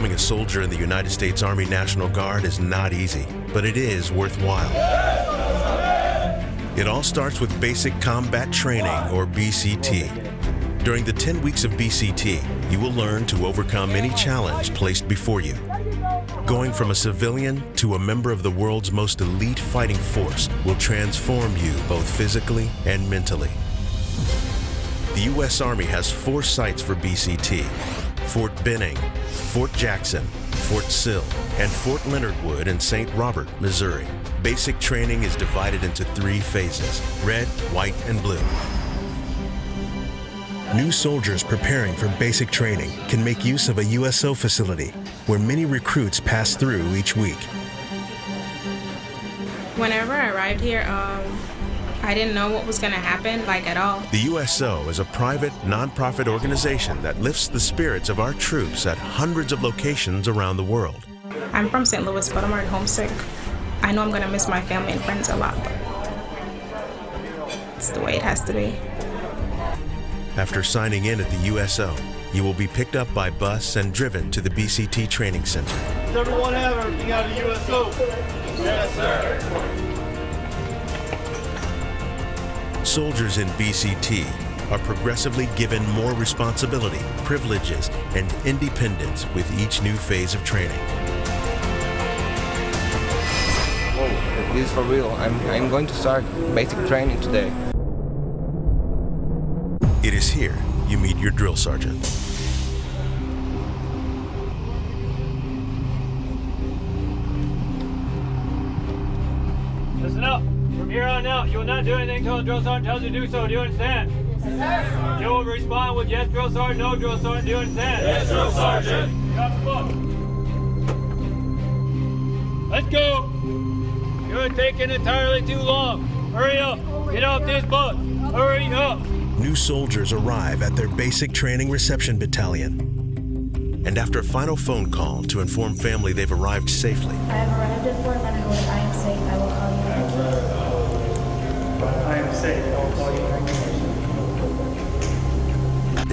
Becoming a soldier in the United States Army National Guard is not easy, but it is worthwhile. It all starts with basic combat training, or BCT. During the 10 weeks of BCT, you will learn to overcome any challenge placed before you. Going from a civilian to a member of the world's most elite fighting force will transform you both physically and mentally. The U.S. Army has 4 sites for BCT: Fort Benning, Fort Jackson, Fort Sill, and Fort Leonard Wood in St. Robert, Missouri. Basic training is divided into 3 phases: red, white, and blue. New soldiers preparing for basic training can make use of a USO facility where many recruits pass through each week. Whenever I arrived here, I didn't know what was going to happen, at all. The USO is a private, non-profit organization that lifts the spirits of our troops at hundreds of locations around the world. I'm from St. Louis, but I'm already homesick. I know I'm going to miss my family and friends a lot, but it's the way it has to be. After signing in at the USO, you will be picked up by bus and driven to the BCT Training Center. Does everyone have everything out of the USO? Yes, sir. Soldiers in BCT are progressively given more responsibility, privileges, and independence with each new phase of training. Whoa, this is for real. I'm going to start basic training today. It is here you meet your drill sergeant. Listen up. From here on out, you will not do anything until the drill sergeant tells you to do so. Do you understand? Yes, sir. You will respond with yes, drill sergeant, no, drill sergeant. Do you understand? Yes, drill sergeant. Drop the book. Let's go. You're taking entirely too long. Hurry up. Get off this bus. Hurry up. New soldiers arrive at their basic training reception battalion. And after a final phone call to inform family they've arrived safely, I have arrived at Fort Leonard Wood. I am safe. I will call you back. I am safe. I will call you back.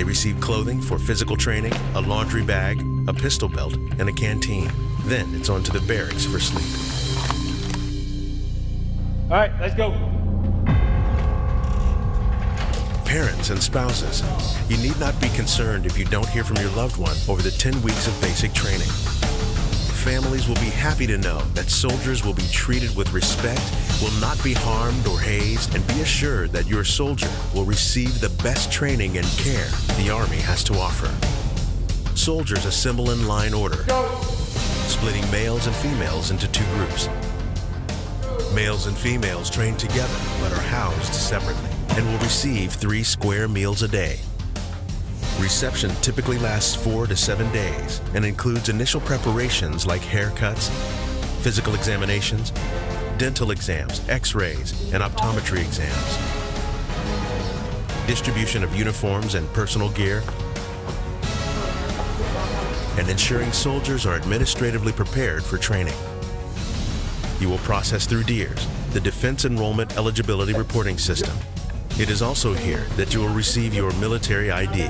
they receive clothing for physical training, a laundry bag, a pistol belt, and a canteen. Then it's on to the barracks for sleep. All right, let's go. Parents and spouses, you need not be concerned if you don't hear from your loved one over the 10 weeks of basic training. Families will be happy to know that soldiers will be treated with respect, will not be harmed or hazed, and be assured that your soldier will receive the best training and care the Army has to offer. Soldiers assemble in line order, splitting males and females into 2 groups. Males and females train together but are housed separately and will receive 3 square meals a day. Reception typically lasts 4 to 7 days and includes initial preparations like haircuts, physical examinations, dental exams, x-rays, and optometry exams, distribution of uniforms and personal gear, and ensuring soldiers are administratively prepared for training. You will process through DEERS, the Defense Enrollment Eligibility Reporting System. It is also here that you will receive your military ID.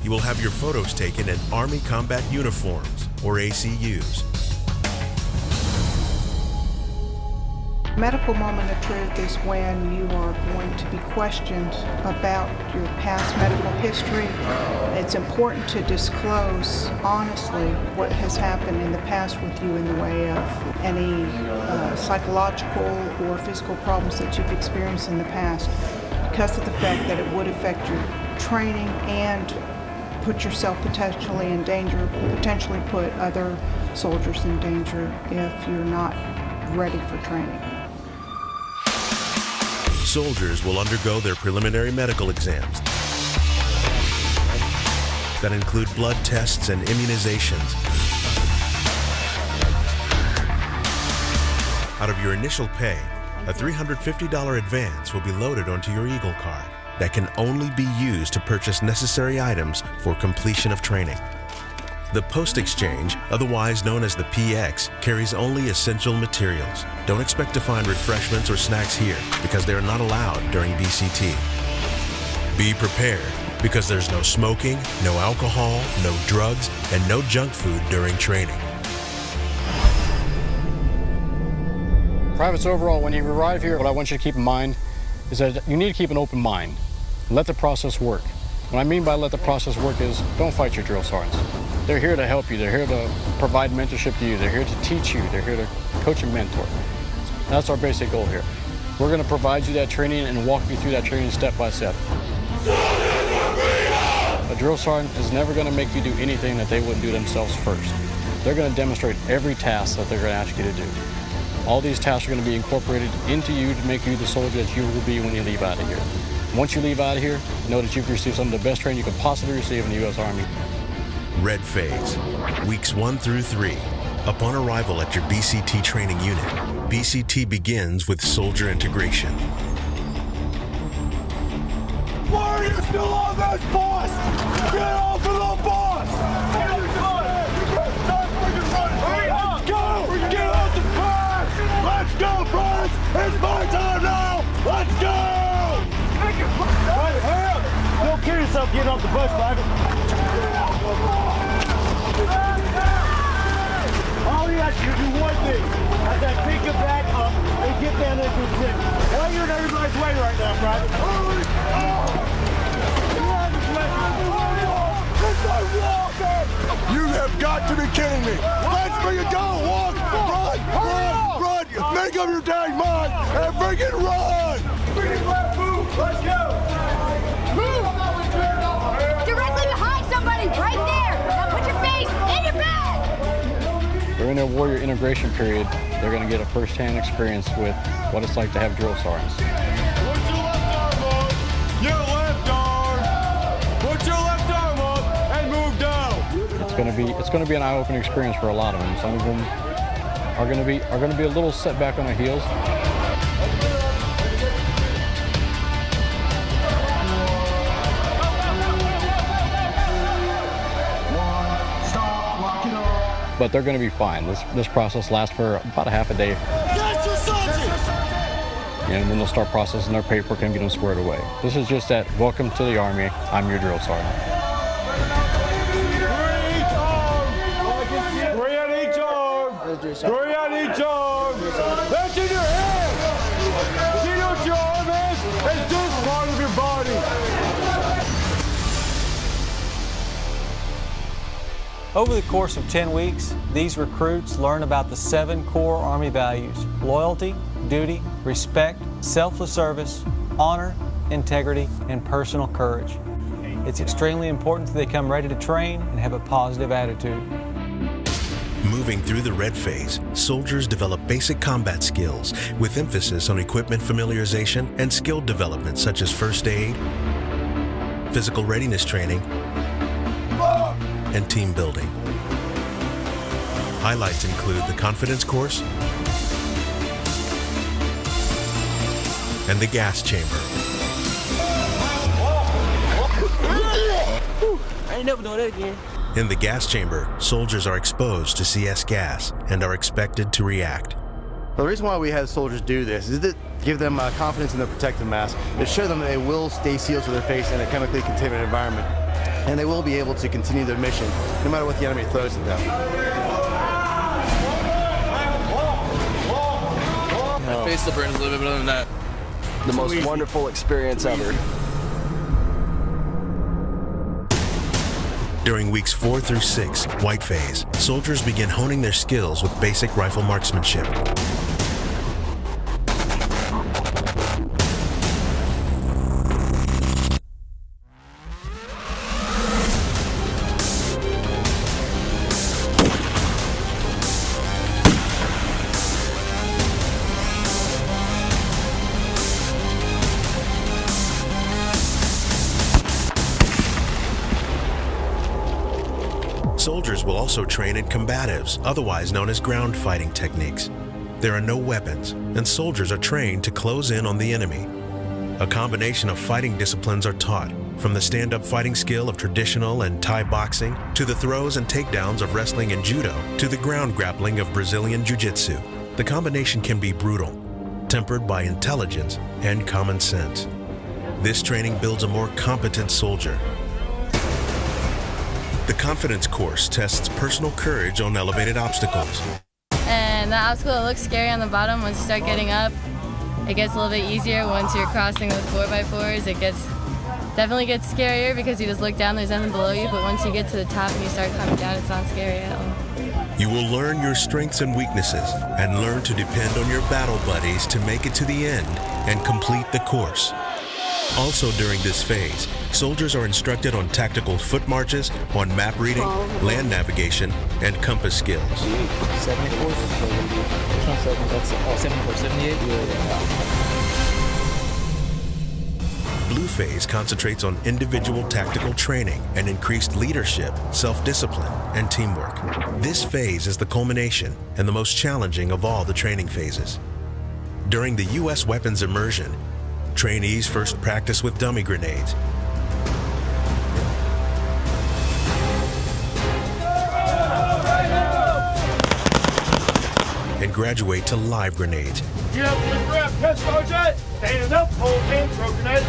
You will have your photos taken in Army Combat Uniforms, or ACUs. Medical moment of truth is when you are going to be questioned about your past medical history. It's important to disclose honestly what has happened in the past with you in the way of any psychological or physical problems that you've experienced in the past, because of the fact that it would affect your training and put yourself potentially in danger, potentially put other soldiers in danger if you're not ready for training. Soldiers will undergo their preliminary medical exams that include blood tests and immunizations. Out of your initial pay, a $350 advance will be loaded onto your Eagle card that can only be used to purchase necessary items for completion of training. The Post Exchange, otherwise known as the PX, carries only essential materials. Don't expect to find refreshments or snacks here because they are not allowed during BCT. Be prepared Because there's no smoking, no alcohol, no drugs, and no junk food during training. Privates, overall, when you arrive here, what I want you to keep in mind is that you need to keep an open mind. Let the process work. What I mean by let the process work is don't fight your drill sergeants. They're here to help you. They're here to provide mentorship to you. They're here to teach you. They're here to coach and mentor. That's our basic goal here. We're going to provide you that training and walk you through that training step by step. A drill sergeant is never going to make you do anything that they wouldn't do themselves first. They're going to demonstrate every task that they're going to ask you to do. All these tasks are going to be incorporated into you to make you the soldier that you will be when you leave out of here. Once you leave out of here, know that you've received some of the best training you could possibly receive in the U.S. Army. Red Phase, weeks 1 through 3. Upon arrival at your BCT training unit, BCT begins with soldier integration. Why are you still on this bus? Get off of the bus! Let's go! Get off the bus! Let's go, friends! It's my time now! Let's go! Right here! Don't kill yourself getting off the bus, Private. All you have to do one thing. As I pick it back up and get down into the city. Well, you're in everybody's way right now, Private. You have got to be kidding me. Let's bring it down. Walk, run, run, run. Make up your dang mind and freaking run. Let's go. Move. Directly behind somebody, right there. Now put your face in your bag. During their warrior integration period, they're going to get a first-hand experience with what it's like to have drill sergeants. Put your left arm up. Your left arm. Put your left arm up and move down. It's going to be an eye-opening experience for a lot of them. Some of them are going to be a little set back on their heels. But they're going to be fine. This process lasts for about a half a day. And then they'll start processing their paperwork and get them squared away. This is just that, welcome to the Army, I'm your drill sergeant. 3 on each arm. 3 on each arm. That's in your head. See what your arm is? It's just part of your body. Over the course of 10 weeks, these recruits learn about the 7 core Army values: loyalty, duty, respect, selfless service, honor, integrity, and personal courage. It's extremely important that they come ready to train and have a positive attitude. Moving through the Red Phase, soldiers develop basic combat skills with emphasis on equipment familiarization and skill development such as first aid, physical readiness training, and team building. Highlights include the confidence course and the gas chamber. I ain't never doing that again. In the gas chamber, soldiers are exposed to CS gas and are expected to react. The reason why we have soldiers do this is to give them confidence in their protective mask, to show them that they will stay sealed to their face in a chemically contaminated environment, and they will be able to continue their mission no matter what the enemy throws at them. My face still burns a little bit, but other than that, The most wonderful experience ever. During weeks 4 through 6, White Phase, soldiers begin honing their skills with basic rifle marksmanship. Soldiers will also train in combatives, otherwise known as ground fighting techniques. There are no weapons, and soldiers are trained to close in on the enemy. A combination of fighting disciplines are taught, from the stand-up fighting skill of traditional and Thai boxing, to the throws and takedowns of wrestling and judo, to the ground grappling of Brazilian jiu-jitsu. The combination can be brutal, tempered by intelligence and common sense. This training builds a more competent soldier. The confidence course tests personal courage on elevated obstacles. And the obstacle that looks scary on the bottom, once you start getting up, it gets a little bit easier. Once you're crossing with 4x4s, it definitely gets scarier because you just look down, there's nothing below you, but once you get to the top and you start coming down, it's not scary at all. You will learn your strengths and weaknesses and learn to depend on your battle buddies to make it to the end and complete the course. Also during this phase, soldiers are instructed on tactical foot marches, on map reading, land navigation, and compass skills. 74? That's 74, 78? Blue phase concentrates on individual tactical training and increased leadership, self-discipline, and teamwork. This phase is the culmination and the most challenging of all the training phases. During the U.S. weapons immersion, trainees first practice with dummy grenades. And graduate to live grenades. Get up to the grip, press sergeant! Standing up, hold hands, throw grenade.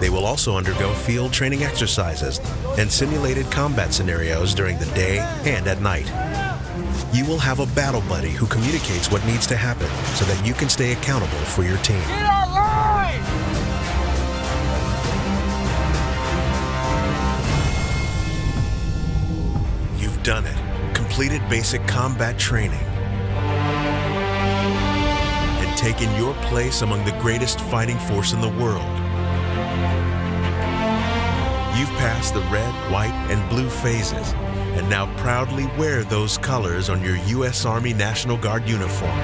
They will also undergo field training exercises and simulated combat scenarios during the day and at night. You will have a battle buddy who communicates what needs to happen so that you can stay accountable for your team. Get online! You've done it. Completed basic combat training and taken your place among the greatest fighting force in the world. You've passed the red, white, and blue phases and now proudly wear those colors on your U.S. Army National Guard uniform.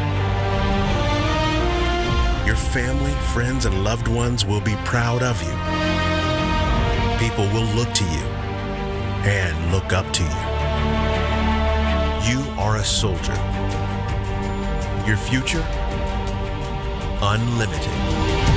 Your family, friends, and loved ones will be proud of you. People will look to you and look up to you. You are a soldier. Your future, unlimited.